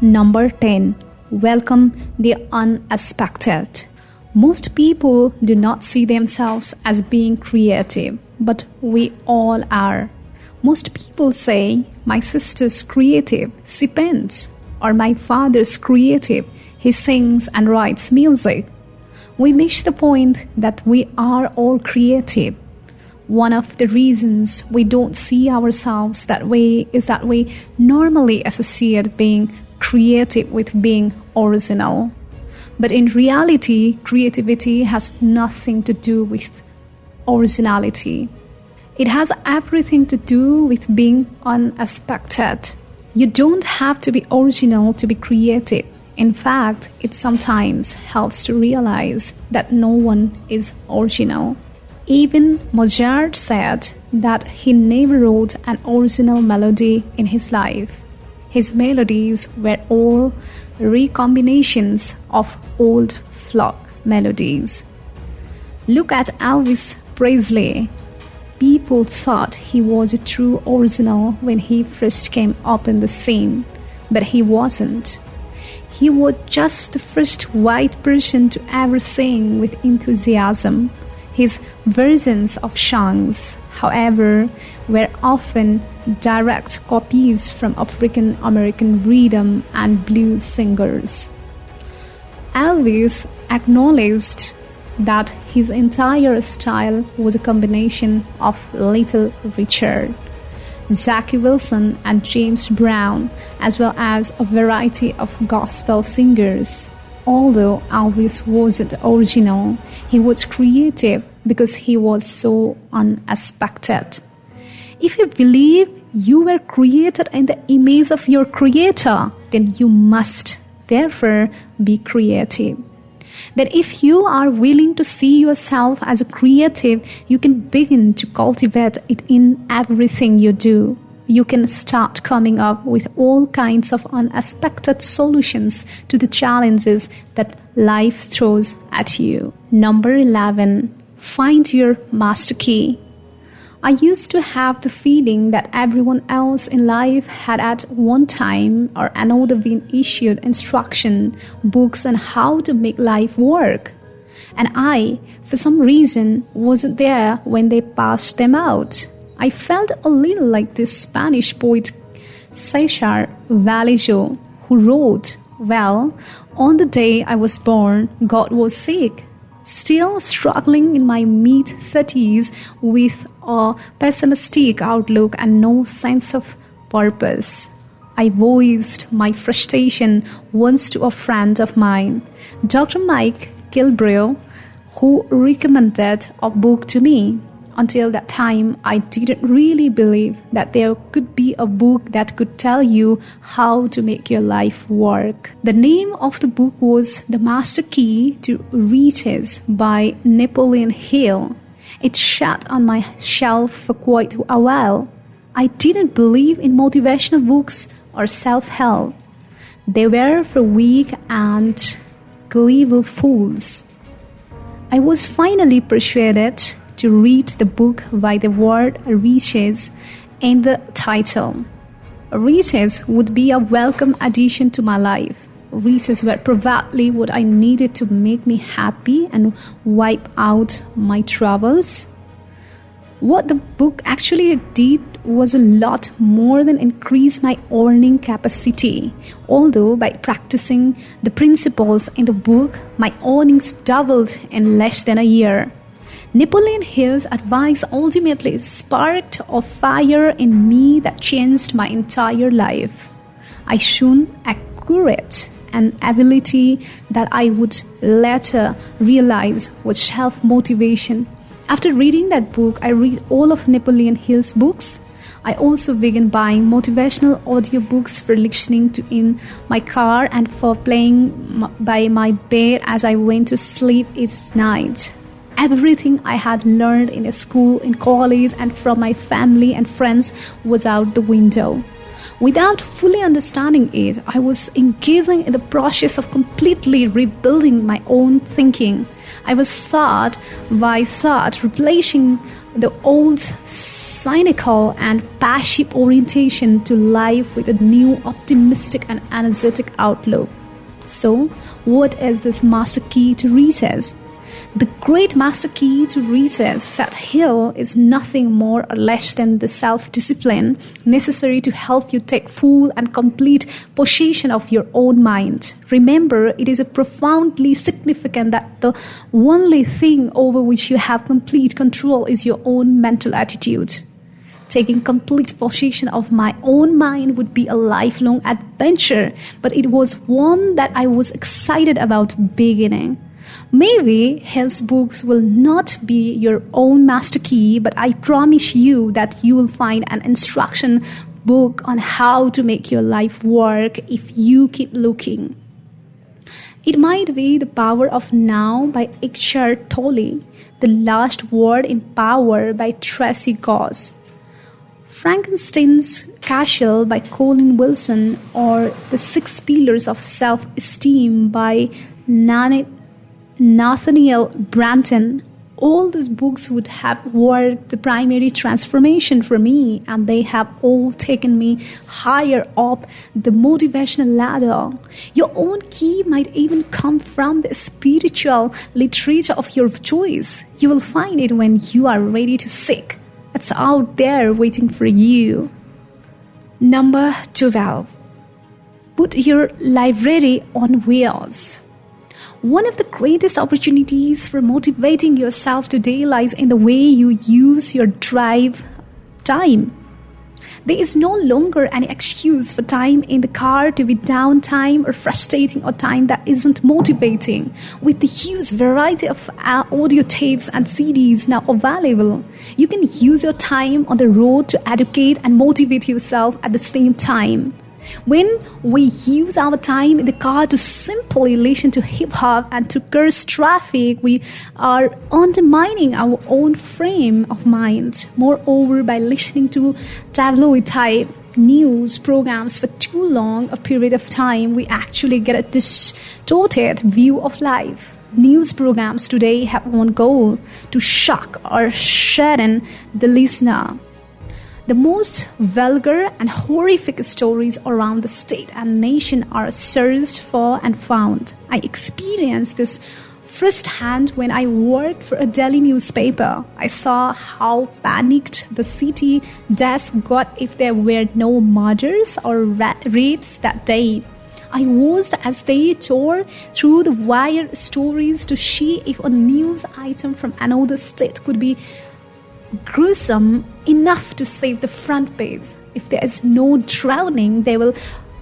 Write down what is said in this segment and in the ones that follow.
Number 10. Welcome the unexpected. Most people do not see themselves as being creative, but we all are. Most people say, my sister's creative, she paints, or my father's creative, he sings and writes music. We miss the point that we are all creative. One of the reasons we don't see ourselves that way is that we normally associate being creative with being original. But in reality, creativity has nothing to do with originality. It has everything to do with being unexpected. You don't have to be original to be creative. In fact, it sometimes helps to realize that no one is original. Even Mozart said that he never wrote an original melody in his life. His melodies were all recombinations of old folk melodies. Look at Elvis Presley. People thought he was a true original when he first came up in the scene, but he wasn't. He was just the first white person to ever sing with enthusiasm. His versions of songs, however, were often direct copies from African American rhythm and blues singers. Elvis acknowledged that his entire style was a combination of Little Richard, Jackie Wilson and James Brown, as well as a variety of gospel singers. Although Elvis wasn't original, he was creative because he was so unexpected. If you believe you were created in the image of your Creator, then you must, therefore, be creative. That if you are willing to see yourself as a creative, you can begin to cultivate it in everything you do. You can start coming up with all kinds of unexpected solutions to the challenges that life throws at you. Number 11. Find your master key. I used to have the feeling that everyone else in life had at one time or another been issued instruction books on how to make life work. And I, for some reason, wasn't there when they passed them out. I felt a little like this Spanish poet Cesar Vallejo, who wrote, "Well, on the day I was born, God was sick." Still struggling in my mid-30s with a pessimistic outlook and no sense of purpose, I voiced my frustration once to a friend of mine, Dr. Mike Kilbrew, who recommended a book to me. Until that time, I didn't really believe that there could be a book that could tell you how to make your life work. The name of the book was The Master Key to Riches by Napoleon Hill. It sat on my shelf for quite a while. I didn't believe in motivational books or self-help. They were for weak and gullible fools. I was finally persuaded to read the book by the word riches in the title. Riches would be a welcome addition to my life. Riches were probably what I needed to make me happy and wipe out my troubles. What the book actually did was a lot more than increase my earning capacity. Although by practicing the principles in the book, my earnings doubled in less than a year. Napoleon Hill's advice ultimately sparked a fire in me that changed my entire life. I soon acquired an ability that I would later realize was self-motivation. After reading that book, I read all of Napoleon Hill's books. I also began buying motivational audiobooks for listening to in my car and for playing by my bed as I went to sleep each night. Everything I had learned in a school, in college, and from my family and friends was out the window. Without fully understanding it, I was engaging in the process of completely rebuilding my own thinking. I was thought by thought replacing the old cynical and passive orientation to life with a new optimistic and energetic outlook. So, what is this master key to recess? The great master key to recess set here is nothing more or less than the self-discipline necessary to help you take full and complete possession of your own mind. Remember, it is profoundly significant that the only thing over which you have complete control is your own mental attitude. Taking complete possession of my own mind would be a lifelong adventure, but it was one that I was excited about beginning. Maybe his books will not be your own master key, but I promise you that you will find an instruction book on how to make your life work if you keep looking. It might be The Power of Now by Eckhart Tolle, The Last Word in Power by Tracy Goss, Frankenstein's Castle by Colin Wilson, or The Six Pillars of Self-Esteem by Nathaniel Branton. All these books would have worked the primary transformation for me, and they have all taken me higher up the motivational ladder. Your own key might even come from the spiritual literature of your choice. You will find it when you are ready to seek. It's out there waiting for you. Number 12. Put your library on wheels. One of the greatest opportunities for motivating yourself today lies in the way you use your drive time. There is no longer any excuse for time in the car to be downtime or frustrating or time that isn't motivating. With the huge variety of audio tapes and CDs now available, you can use your time on the road to educate and motivate yourself at the same time. When we use our time in the car to simply listen to hip-hop and to curse traffic, we are undermining our own frame of mind. Moreover, by listening to tabloid-type news programs for too long a period of time, we actually get a distorted view of life. News programs today have one goal: to shock or sadden the listener. The most vulgar and horrific stories around the state and nation are searched for and found. I experienced this firsthand when I worked for a daily newspaper. I saw how panicked the city desk got if there were no murders or rapes that day. I watched as they tore through the wire stories to see if a news item from another state could be gruesome enough to save the front page. If there is no drowning, they will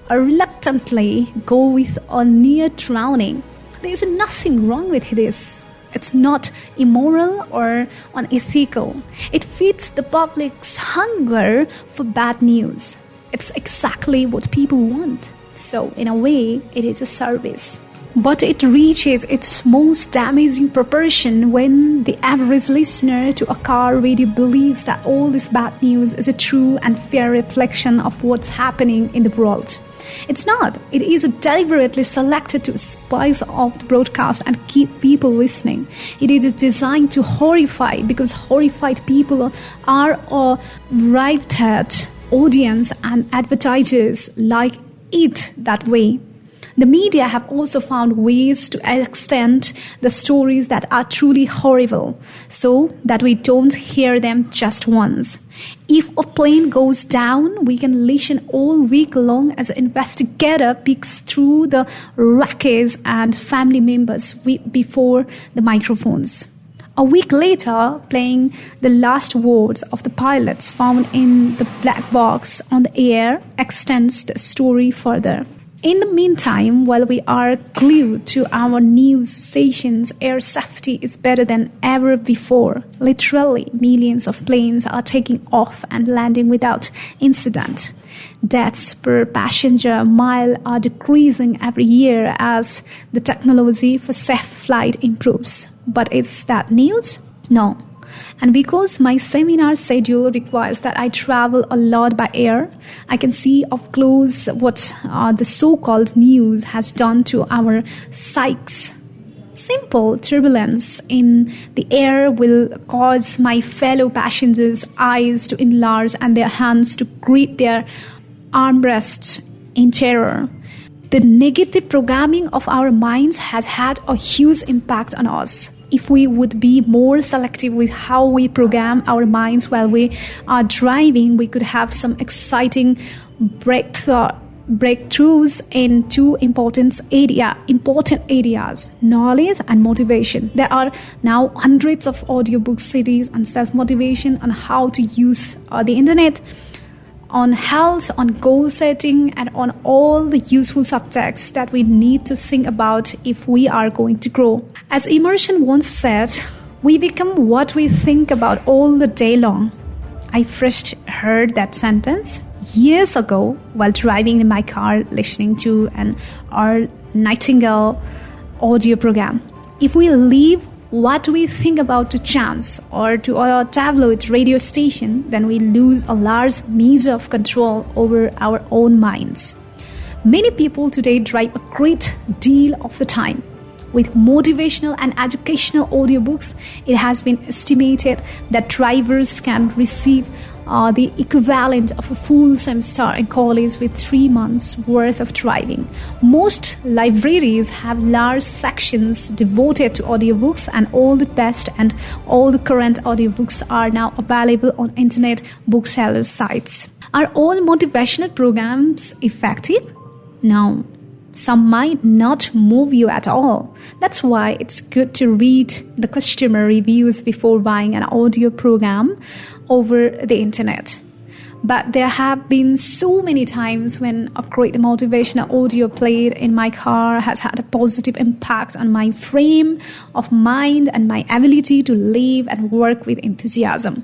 reluctantly go with a near drowning. There is nothing wrong with this. It's not immoral or unethical. It feeds the public's hunger for bad news. It's exactly what people want. So, in a way, it is a service. But it reaches its most damaging proportion when the average listener to a car radio believes that all this bad news is a true and fair reflection of what's happening in the world. It's not. It is deliberately selected to spice up the broadcast and keep people listening. It is designed to horrify, because horrified people are a riveted audience, and advertisers like it that way. The media have also found ways to extend the stories that are truly horrible, so that we don't hear them just once. If a plane goes down, we can listen all week long as an investigator peeks through the wreckage and family members weep before the microphones. A week later, playing the last words of the pilots found in the black box on the air extends the story further. In the meantime, while we are glued to our news stations, air safety is better than ever before. Literally, millions of planes are taking off and landing without incident. Deaths per passenger mile are decreasing every year as the technology for safe flight improves. But is that news? No. And because my seminar schedule requires that I travel a lot by air, I can see up close what the so-called news has done to our psyches. Simple turbulence in the air will cause my fellow passengers' eyes to enlarge and their hands to grip their armrests in terror. The negative programming of our minds has had a huge impact on us. If we would be more selective with how we program our minds while we are driving, we could have some exciting breakthroughs in two important areas, knowledge and motivation. There are now hundreds of audiobook series on self-motivation, on how to use the internet, on health, on goal setting, and on all the useful subjects that we need to think about if we are going to grow. As Emerson once said, we become what we think about all the day long. I first heard that sentence years ago while driving in my car listening to an Earl Nightingale audio program. If we leave what we think about to chance or to a tabloid radio station, then we lose a large measure of control over our own minds. Many people today drive a great deal of the time. With motivational and educational audiobooks, it has been estimated that drivers can receive the equivalent of a full semester in college with 3 months worth of driving. Most libraries have large sections devoted to audiobooks, and all the best and all the current audiobooks are now available on internet booksellers' sites. Are all motivational programs effective? No. Some might not move you at all. That's why it's good to read the customer reviews before buying an audio program over the internet. But there have been so many times when a great motivational audio played in my car has had a positive impact on my frame of mind and my ability to live and work with enthusiasm.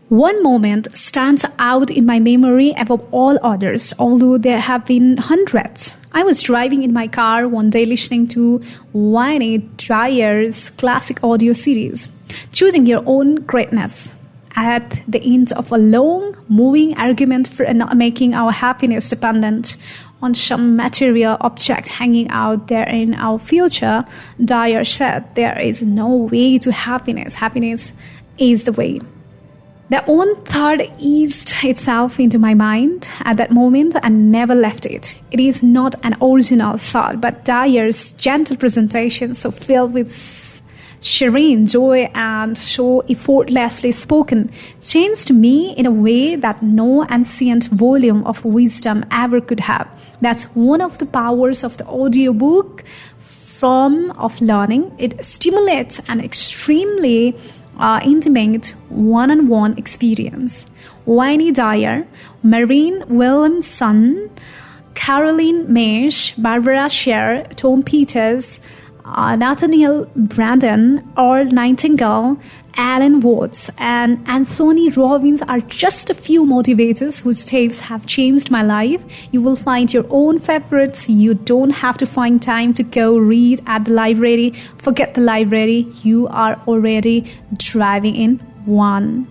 One moment stands out in my memory above all others, although there have been hundreds. I was driving in my car one day listening to Wayne Dyer's classic audio series, Choosing Your Own Greatness. At the end of a long, moving argument for not making our happiness dependent on some material object hanging out there in our future, Dyer said, "There is no way to happiness. Happiness is the way." That one thought eased itself into my mind at that moment and never left it. It is not an original thought, but Dyer's gentle presentation, so filled with serene joy and so effortlessly spoken, changed me in a way that no ancient volume of wisdom ever could have. That's one of the powers of the audiobook form of learning. It stimulates an extremely intimate one-on-one experience. Wayne Dyer, Maureen Williamson, Caroline Mesh, Barbara Sher, Tom Peters, Nathaniel Brandon, Earl Nightingale, Alan Watts, and Anthony Robbins are just a few motivators whose tapes have changed my life. You will find your own favorites. You don't have to find time to go read at the library. Forget the library. You are already driving in one.